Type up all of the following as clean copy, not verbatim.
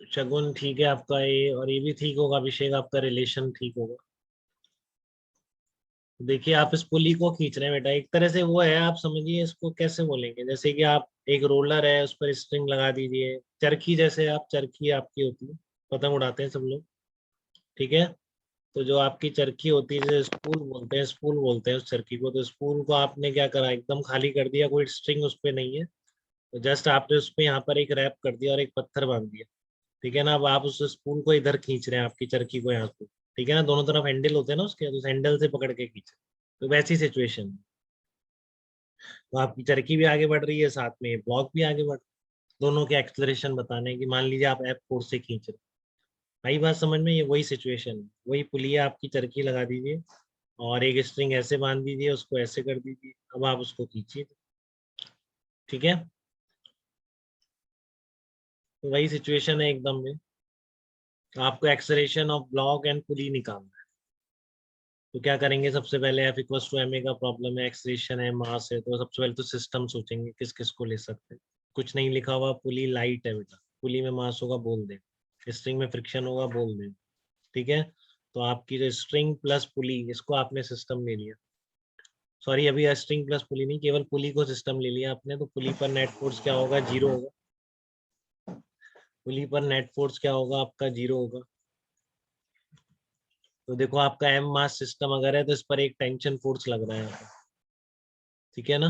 शगुन ठीक है आपका, ये और ये भी ठीक होगा, अभिषेक आपका रिलेशन ठीक होगा। देखिए आप इस पुली को खींच रहे हैं बेटा, एक तरह से वो है, आप समझिए इसको कैसे बोलेंगे, जैसे कि आप एक रोलर है उस पर स्ट्रिंग लगा दीजिए, चरखी जैसे, आप चरखी आपकी होती है, पतंग उड़ाते हैं सब लोग, ठीक है। तो जो आपकी चरखी होती है, जैसे स्पूल बोलते हैं, स्पूल बोलते हैं उस चरखी को, तो स्पूल को आपने क्या करा, एकदम खाली कर दिया, कोई स्ट्रिंग उस पर नहीं है, तो जस्ट आपने उस पे यहाँ पर एक रैप कर दिया और एक पत्थर बांध दिया, ठीक है ना। अब आप उस स्पूल को इधर खींच रहे हैं, आपकी चरखी को यहाँ पे, ठीक है ना, दोनों तरफ हैंडल होते हैं ना उसके, तो उस हैंडल से पकड़ के खींच, तो वैसी सिचुएशन, तो आपकी चरखी भी आगे बढ़ रही है, साथ में ब्लॉक भी आगे बढ़, दोनों के एक्सलरेशन बताने की, मान लीजिए आप F4 से खींच रहे हैं, भाई बात समझ में, ये वही सिचुएशन है, वही पुलिया, आपकी चरखी लगा दीजिए और एक स्ट्रिंग ऐसे बांध दीजिए, उसको ऐसे कर दीजिए, अब आप उसको खींचिए, ठीक है। तो वही सिचुएशन है एकदम में, तो आपको एक्सलेरेशन ऑफ ब्लॉक एंड पुली निकालना है। तो क्या करेंगे, सबसे पहले F इक्वल्स टू ma का प्रॉब्लम है, एक्सलेरेशन है, मास है, तो सबसे पहले तो सिस्टम सोचेंगे किस किस को ले सकते हैं। कुछ नहीं लिखा हुआ, पुली लाइट है बेटा, पुली में मास होगा बोल दे, स्ट्रिंग में फ्रिक्शन होगा बोल दे, ठीक है। तो आपकी जो स्ट्रिंग प्लस पुली, इसको आपने सिस्टम ले लिया, सॉरी अभी स्ट्रिंग प्लस पुली नहीं, केवल पुली को सिस्टम ले लिया आपने, तो पुली पर नेट फोर्स क्या होगा, जीरो होगा, पुली पर नेट फोर्स क्या होगा आपका, जीरो होगा। तो देखो आपका एम मास सिस्टम अगर है, तो इस पर एक टेंशन फोर्स लग रहा है यहाँ पर, ठीक है ना।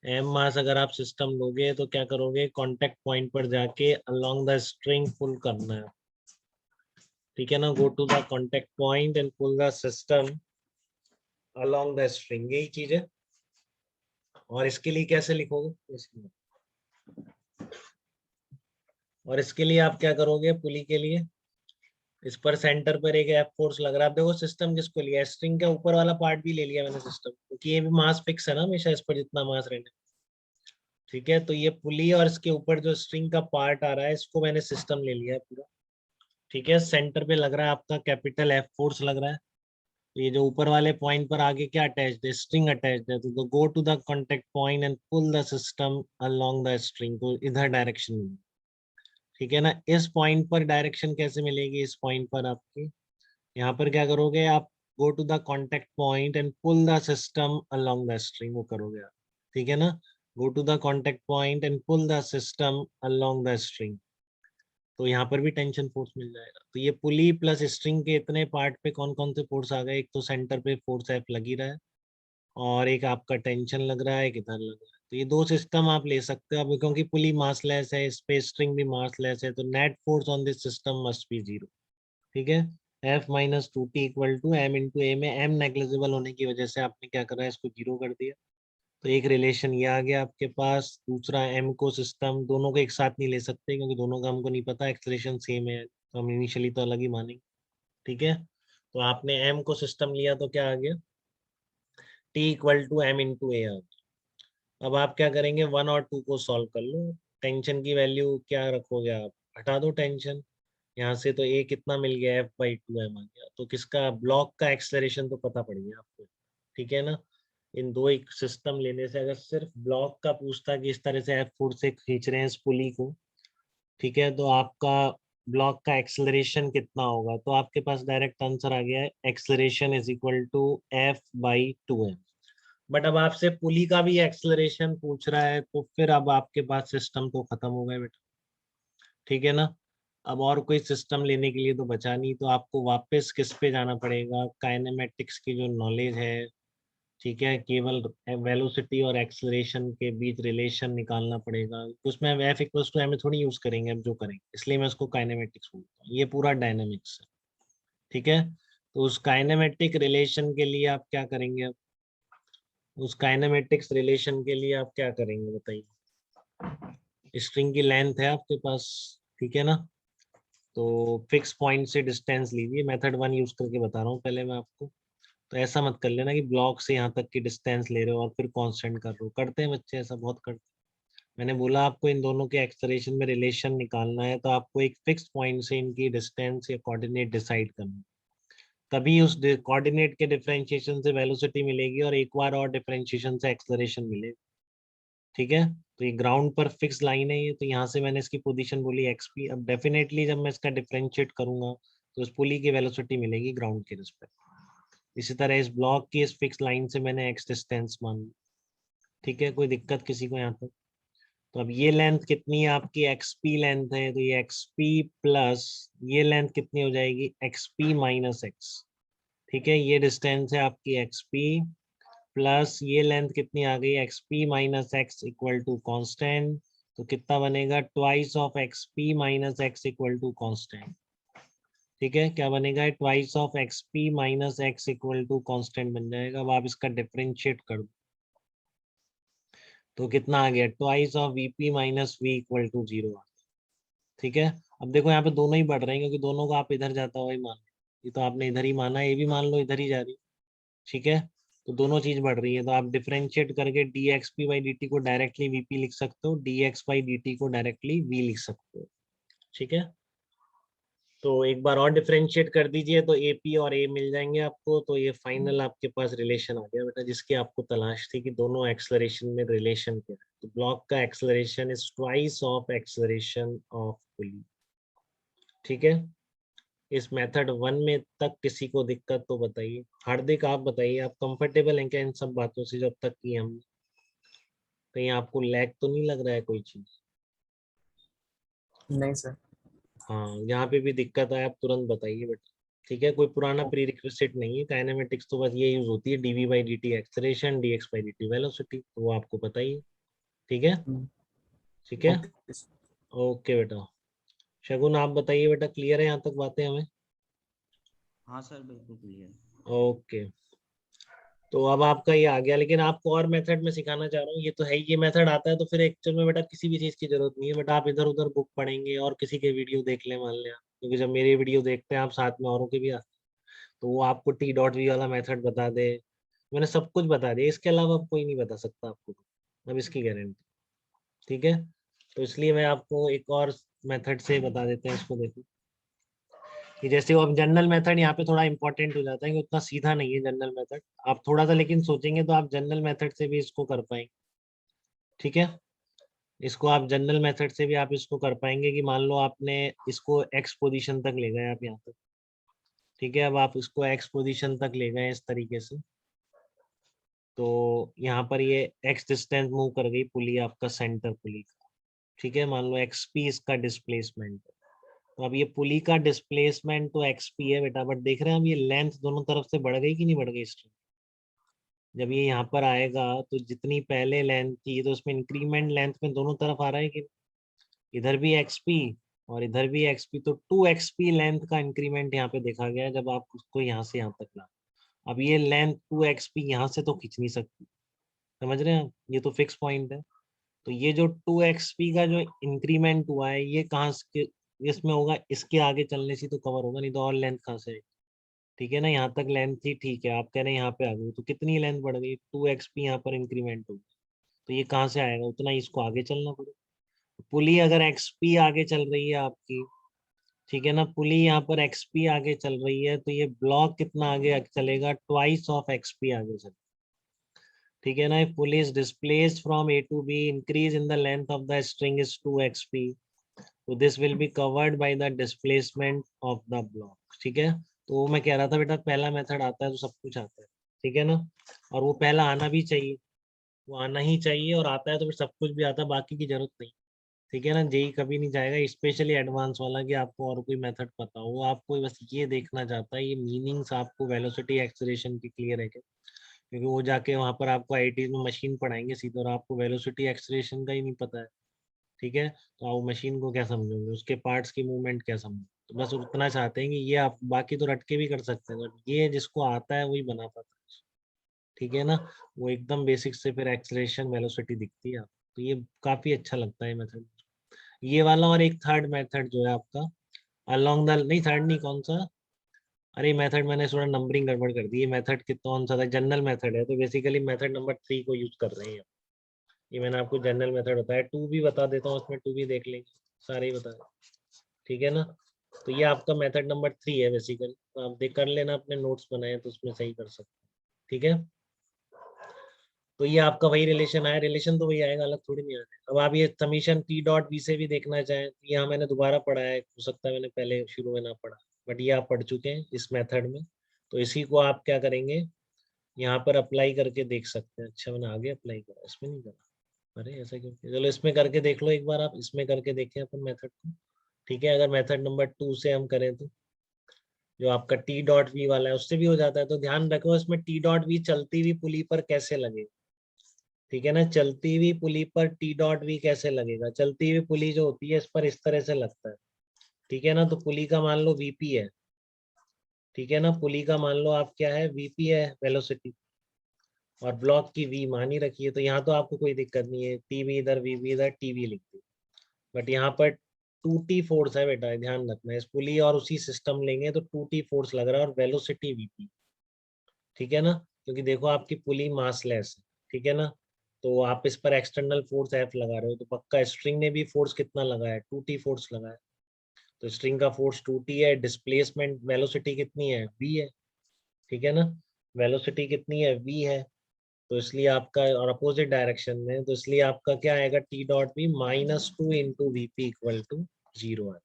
एम मास अगर आप सिस्टम लोगे तो क्या करोगे, कांटेक्ट पॉइंट पर जाके अलोंग द स्ट्रिंग पुल करना है, ठीक है ना, go to the contact point and pull the system along the string, यही चीज है। और इसके लिए कैसे लिखोगे, और इसके लिए आप क्या करोगे, पुली के लिए इस पर सेंटर पर एक एफ फोर्स लग रहा है, आप देखो सिस्टम किसको लिया, स्ट्रिंग का ऊपर वाला पार्ट भी ले लिया मैंने सिस्टम, क्योंकि ये भी मास फिक्स है ना हमेशा, इस पर जितना मास रहना, ठीक है। तो ये पुली और इसके ऊपर जो स्ट्रिंग का पार्ट आ रहा है, इसको मैंने सिस्टम ले लिया है पूरा, ठीक है। सेंटर पे लग रहा है आपका कैपिटल एफ फोर्स लग रहा है, तो ये जो ऊपर वाले पॉइंट पर आगे क्या अटैच्ड है, स्ट्रिंग अटैच्ड है, तो go to the contact point and pull the system along the string, तो इधर डायरेक्शन में, ठीक है ना। इस पॉइंट पर डायरेक्शन कैसे मिलेगी, इस पॉइंट पर आपकी, यहाँ पर क्या करोगे आप, go to the contact point and pull the system along the string, वो करोगे आप, ठीक है ना। Go to the contact point and pull the system along the string, तो यहाँ पर भी टेंशन फोर्स मिल जाएगा। तो ये पुली प्लस स्ट्रिंग के इतने पार्ट पे कौन कौन से फोर्स आ गए, एक तो सेंटर पे फोर्स एफ लग ही रहा है, और एक आपका टेंशन लग रहा है, एक इधर लग रहा है, तो ये दो सिस्टम आप ले सकते हो अब, क्योंकि पुली मासलेस है, स्पेस स्ट्रिंग भी मासलेस है, तो net force on this system must be zero, ठीक है। F minus two t equal to m into a, में एम नेग्लिजिबल होने की वजह से आपने क्या करा है, इसको जीरो कर दिया, तो एक रिलेशन ये आ गया आपके पास। दूसरा एम को सिस्टम, दोनों को एक साथ नहीं ले सकते क्योंकि दोनों का हमको नहीं पता, एक्सलेशन सेम है, तो हम इनिशियली तो अलग ही मानेंगे, ठीक है। तो आपने एम को सिस्टम लिया तो क्या आ गया, t equal to m into a आ गया। अब आप क्या करेंगे, वन और टू को सॉल्व कर लो, टेंशन की वैल्यू क्या रखोगे आप, हटा दो टेंशन यहाँ से, तो ए कितना मिल गया, एफ बाई टू एम आ गया, तो किसका, ब्लॉक का एक्सलरेशन तो पता पड़ गया आपको, ठीक है ना। इन दो एक सिस्टम लेने से, अगर सिर्फ ब्लॉक का पूछता कि इस तरह से एफ फोर्स से खींच रहे हैं इस पुली को, ठीक है, तो आपका ब्लॉक का एक्सलरेशन कितना होगा, तो आपके पास डायरेक्ट आंसर आ गया है, acceleration is equal to F by two M. But अब आपसे पुली का भी एक्सलरेशन पूछ रहा है, तो फिर अब आपके पास सिस्टम तो खत्म हो गए बेटा, ठीक है ना। अब और कोई सिस्टम लेने के लिए तो बचा नहीं, तो आपको वापस किस पे जाना पड़ेगा, काइनेमेटिक्स की जो नॉलेज है, ठीक है, केवल वेलोसिटी और एक्सलरेशन के बीच रिलेशन निकालना पड़ेगा, उसमें एफ इक्वल्स टू एम थोड़ी यूज करेंगे अब जो करेंगे, इसलिए मैं उसको काइनेमेटिक्स बोलता हूँ, ये पूरा डायनेमिक्स है, ठीक है। तो उस काइनेमेटिक रिलेशन के लिए आप क्या करेंगे, अब उस काइनेमेटिक्स रिलेशन के लिए आप क्या करेंगे बताइए, स्ट्रिंग की लेंथ है आपके पास, ठीक है ना, तो फिक्स पॉइंट से डिस्टेंस लीजिए, मेथड वन यूज करके बता रहा हूँ पहले मैं आपको, तो ऐसा मत कर लेना कि ब्लॉक से यहाँ तक की डिस्टेंस ले रहे हो और फिर कांस्टेंट कर रहे हो, करते हैं बच्चे ऐसा बहुत करते हैं। मैंने बोला आपको इन दोनों के एक्सलेरेशन में रिलेशन निकालना है, तो आपको एक फिक्स पॉइंट से इनकी डिस्टेंस या कोऑर्डिनेट डिसाइड करना है, तभी उस कोऑर्डिनेट के डिफरेंशिएशन से वेलोसिटी मिलेगी और एक बार और डिफरेंशिएशन से एक्सलेरेशन मिलेगा, ठीक है। तो ये ग्राउंड पर फिक्स लाइन है ये, तो यहाँ से मैंने इसकी पोजीशन बोली एक्सपी। अब डेफिनेटली जब मैं इसका डिफरेंशिएट करूंगा तो उस पुली की वेलोसिटी मिलेगी ग्राउंड के रिस्पेक्ट। इसी तरह इस ब्लॉक की इस फिक्स लाइन से मैंने एक्स डिस्टेंस मान ली। ठीक है, कोई दिक्कत किसी को यहाँ तक? तो अब ये लेंथ कितनी है आपकी, एक्सपी लेंथ है, तो ये एक्सपी प्लस ये लेंथ कितनी हो जाएगी, एक्सपी माइनस एक्स। ठीक है, ये डिस्टेंस है आपकी एक्सपी प्लस ये लेंथ कितनी आ गई, xp minus x equal to constant. तो कितना बनेगा, twice of xp minus x equal to constant. ठीक है, क्या बनेगा, twice of xp minus x equal to constant बन जाएगा। अब आप इसका डिफरेंशिएट कर दो तो कितना आ गया, twice of vp minus v equal to 0 आ गया। ठीक है, अब देखो यहाँ पे दोनों ही बढ़ रहे हैं क्योंकि दोनों को आप इधर जाता हुआ ही मान लो। ये तो आपने इधर ही माना, ये भी मान लो इधर ही जा रही है। ठीक है, तो दोनों चीज बढ़ रही है, तो आप डिफरेंशिएट करके D x P by d T को डायरेक्टली वीपी लिख सकते हो, D x by d T को डायरेक्टली वी लिख सकते हो। ठीक है, तो एक बार और डिफरेंशिएट कर दीजिए तो ए पी और ए मिल जाएंगे आपको। तो ये फाइनल आपके पास रिलेशन आ गया बेटा, जिसकी आपको तलाश थी कि दोनों एक्सलरेशन में रिलेशन क्या है। तो ब्लॉक का acceleration is twice of acceleration of pulley. ठीक है, इस मेथड 1 में तक किसी को दिक्कत तो बताइए। हार्दिक आप बताइए, आप कंफर्टेबल हैं क्या इन सब बातों से जो अब तक की हमने? कहीं आपको लैग तो नहीं लग रहा है कोई चीज? नहीं सर। हाँ, यहाँ पे भी दिक्कत आए आप तुरंत बताइए बेटा। ठीक है, कोई पुराना प्री रिक्विजिट नहीं है, काइनेमेटिक्स तो बस ये यूज होती है, dv by d t acceleration, d x by d t velocity, तो वो आपको पता ही है। ठीक है, ठीक है, ओके। ओके बेटा। शगुन आप बताइए बेटा, क्लियर है यहाँ तक बातें हमें? हाँ सर बिल्कुल क्लियर। ओके, तो अब आपका ये आ गया, लेकिन आपको और मेथड में सिखाना चाह रहा हूँ। ये तो है, ये मेथड आता है तो फिर एक्चुअल में बेटा किसी भी चीज की जरूरत नहीं है बेटा, आप इधर उधर बुक पढ़ेंगे और किसी के वीडियो देख लें मान लें आप। क्योंकि जब मेरे वीडियो देखते हैं आप, साथ में औरों के भी आते हैं, तो वो आपको टी डॉट वी वाला मेथड बता दे। मैंने सब कुछ बता दिया, इसके अलावा अब कोई नहीं बता सकता आपको, अब इसकी गारंटी। ठीक है, तो इसलिए मैं आपको एक और मेथड से बता देते हैं, इसको देखो कि जैसे वो अब जनरल मेथड यहाँ पे थोड़ा इंपॉर्टेंट हो जाता है कि उतना सीधा नहीं है जनरल मेथड। आप थोड़ा सा लेकिन सोचेंगे तो आप जनरल मेथड से भी इसको कर पाएंगे। ठीक है, इसको आप जनरल मेथड से भी आप इसको कर पाएंगे कि मान लो आपने इसको एक्स पोजीशन तक ले गए आप यहाँ तक। ठीक है, अब आप इसको एक्स पोजीशन तक ले गए इस तरीके से, तो यहाँ पर ये एक्स डिस्टेंस मूव कर गई पुली आपका सेंटर पुली का। ठीक है, मान लो एक्स पी इसका डिस्प्लेसमेंट है। तो अब ये पुली का डिस्प्लेसमेंट तो एक्स पी है बेटा, बट देख रहे हैं अब ये लेंथ दोनों तरफ से बढ़ गई कि नहीं बढ़ गई स्ट्रिंग? जब ये यहाँ पर आएगा तो जितनी पहले लेंथ थी तो उसमें इंक्रीमेंट लेंथ में दोनों तरफ आ रहा है कि इधर भी एक्सपी और इधर भी एक्सपी, तो 2 एक्सपी लेंथ का इंक्रीमेंट यहाँ पे देखा गया है जब आप उसको यहाँ से यहाँ तक ला। अब ये लेंथ 2 एक्सपी यहाँ से तो खींच नहीं सकती, समझ रहे हैं आप? ये तो फिक्स पॉइंट है। तो ये जो 2 एक्सपी का जो इंक्रीमेंट हुआ है ये कहाँ से, इसमें होगा, इसके आगे चलने से तो कवर होगा, नहीं तो और लेंथ कहाँ से आएगी? ठीक है ना, यहाँ तक लेंथ थी, ठीक है, आप कह रहे हैं यहाँ पे आ गई, तो कितनी लेंथ बढ़ गई, 2 एक्सपी यहाँ पर इंक्रीमेंट होगी। तो ये कहाँ से आएगा, उतना ही इसको आगे चलना पड़ेगा। पुली अगर एक्सपी आगे चल रही है आपकी, ठीक है ना, पुली यहाँ पर एक्सपी आगे चल रही है, तो ये ब्लॉक कितना आगे चलेगा, ट्वाइस ऑफ एक्सपी आगे चलेगा। ठीक है ना, if pulley is displaced from A to B, increase in the length of the string is 2 XP. So this will be covered by the displacement of the block. ठीक है, तो मैं कह रहा था बेटा पहला मेथड आता है तो सब कुछ आता है। ठीक है ना, और वो पहला आना भी चाहिए, वो आना ही चाहिए, और आता है तो फिर सब कुछ भी आता है, बाकी की जरूरत नहीं। ठीक है ना, जेई कभी नहीं जाएगा स्पेशली एडवांस वाला कि आपको और कोई मेथड पता हो, वो आपको बस ये देखना चाहता है ये मीनिंग्स आपको वेलोसिटी एक्सेलरेशन की क्लियर है क्या। क्योंकि वो जाके वहां पर आपको आईटी में मशीन पढ़ाएंगे सीधे, और आपको वेलोसिटी एक्सेलरेशन का ही नहीं पता है। ठीक है, तो आप मशीन को क्या समझोगे, उसके पार्ट्स की मूवमेंट क्या समझोगे? तो बस उतना चाहते हैं कि ये आप बाकी तो रट के भी कर सकते हैं, बट ये जिसको आता है वही बना पाता है। ठीक है ना, वो एकदम बेसिक से फिर एक्सेलरेशन वेलोसिटी दिखती है आपको। तो ये काफी अच्छा लगता है मेथड, ये वाला। और एक थर्ड मेथड जो है आपका अलोंग द, नहीं थर्ड नहीं, कौन सा, अरे मेथड मैंने थोड़ा नंबरिंग गड़बड़ कर दी। ये मेथड कौन सा था, जनरल मेथड है, तो बेसिकली मेथड नंबर 3 को यूज कर रहे हैं। ये मैंने आपको जनरल मेथड बताया, 2 भी बता देता हूँ, उसमें 2 भी देख लेंगे, सारे ही बता दें। ठीक है ना, तो ये आपका मेथड नंबर 3 है बेसिकली, तो आप देख कर लेना, अपने नोट्स बनाए तो उसमें सही कर सकते हैं। ठीक है, तो ये आपका वही रिलेशन आया, रिलेशन तो वही आएगा, अलग थोड़ी नहीं आएगा। अब आप ये समीशन टी डॉट वी से भी देखना चाहें तो यहाँ मैंने दोबारा पढ़ा है, हो सकता है मैंने पहले शुरू में ना पढ़ा, बट ये आप पढ़ चुके हैं इस मेथड में। तो इसी को आप क्या करेंगे, यहाँ पर अप्लाई करके देख सकते हैं। अच्छा मैंने आगे अप्लाई करा, इसमें नहीं करा, अरे ऐसा क्यों? चलो इसमें करके देख लो एक बार, आप इसमें करके देखें अपन मेथड को। ठीक है, अगर मेथड नंबर 2 से हम करें तो जो आपका टी डॉट वी वाला है उससे भी हो जाता है। तो ध्यान रखो इसमें टी डॉट वी चलती हुई पुली पर कैसे लगेगा। ठीक है ना, चलती हुई पुली पर टी डॉट वी कैसे लगेगा। चलती हुई पुली जो होती है इस पर इस तरह से लगता है। ठीक है ना, तो पुली का मान लो वीपी है। ठीक है ना, पुली का मान लो आप क्या है, वीपी है वेलोसिटी, और ब्लॉक की वी मानी रखी है। तो यहाँ तो आपको कोई दिक्कत नहीं है, टीवी इधर वीवी इधर टीवी लिख दी। बट यहाँ पर 2T फोर्स है बेटा, ध्यान रखना। इस पुली और उसी सिस्टम लेंगे तो 2T फोर्स लग रहा है और वेलोसिटी वीपी। ठीक है ना, क्योंकि देखो आपकी पुली मासलेस है। ठीक है ना, तो आप इस पर एक्सटर्नल फोर्स एफ लगा रहे हो, तो पक्का स्ट्रिंग ने भी फोर्स कितना लगाया है, 2T फोर्स लगाया है। तो स्ट्रिंग का फोर्स 2T है, डिस्प्लेसमेंट वेलोसिटी कितनी है, v है। ठीक है ना, वेलोसिटी कितनी है, v है। तो इसलिए आपका, और अपोजिट डायरेक्शन में, तो इसलिए आपका क्या आएगा, t dot v -2 into vp equal to 0 है।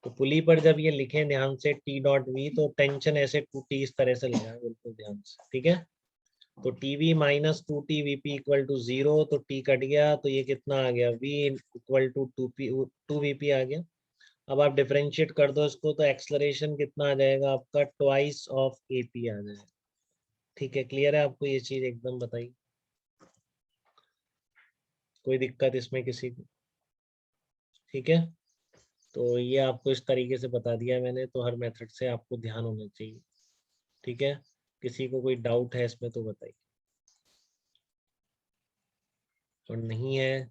तो पुली पर जब ये लिखें ध्यान से टी डॉट वी, तो टेंशन ऐसे 2T इस तरह से लगा है, बिल्कुल ध्यान से। ठीक है, तो TV -2T VP equal to 0, तो टी कट गया, तो ये कितना आ गया, v इक्वल टू 2वीपी आ गया। अब आप डिफरेंशिएट कर दो इसको, तो एक्सलरेशन कितना आ जाएगा आपका, ट्वाइस ऑफ एपी आ जाएगा। ठीक है, क्लियर है आपको ये चीज एकदम, बताइए कोई दिक्कत इसमें किसी को? ठीक है, तो ये आपको इस तरीके से बता दिया मैंने, तो हर मेथड से आपको ध्यान होना चाहिए। ठीक है, किसी को कोई डाउट है इसमें तो बताइए, और नहीं है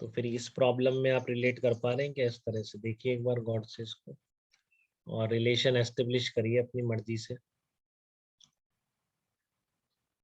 तो फिर इस प्रॉब्लम में आप रिलेट कर पा रहे हैं क्या, इस तरह से देखिए एक बार गौर से इसको, और रिलेशन एस्टेब्लिश करिए अपनी मर्जी से।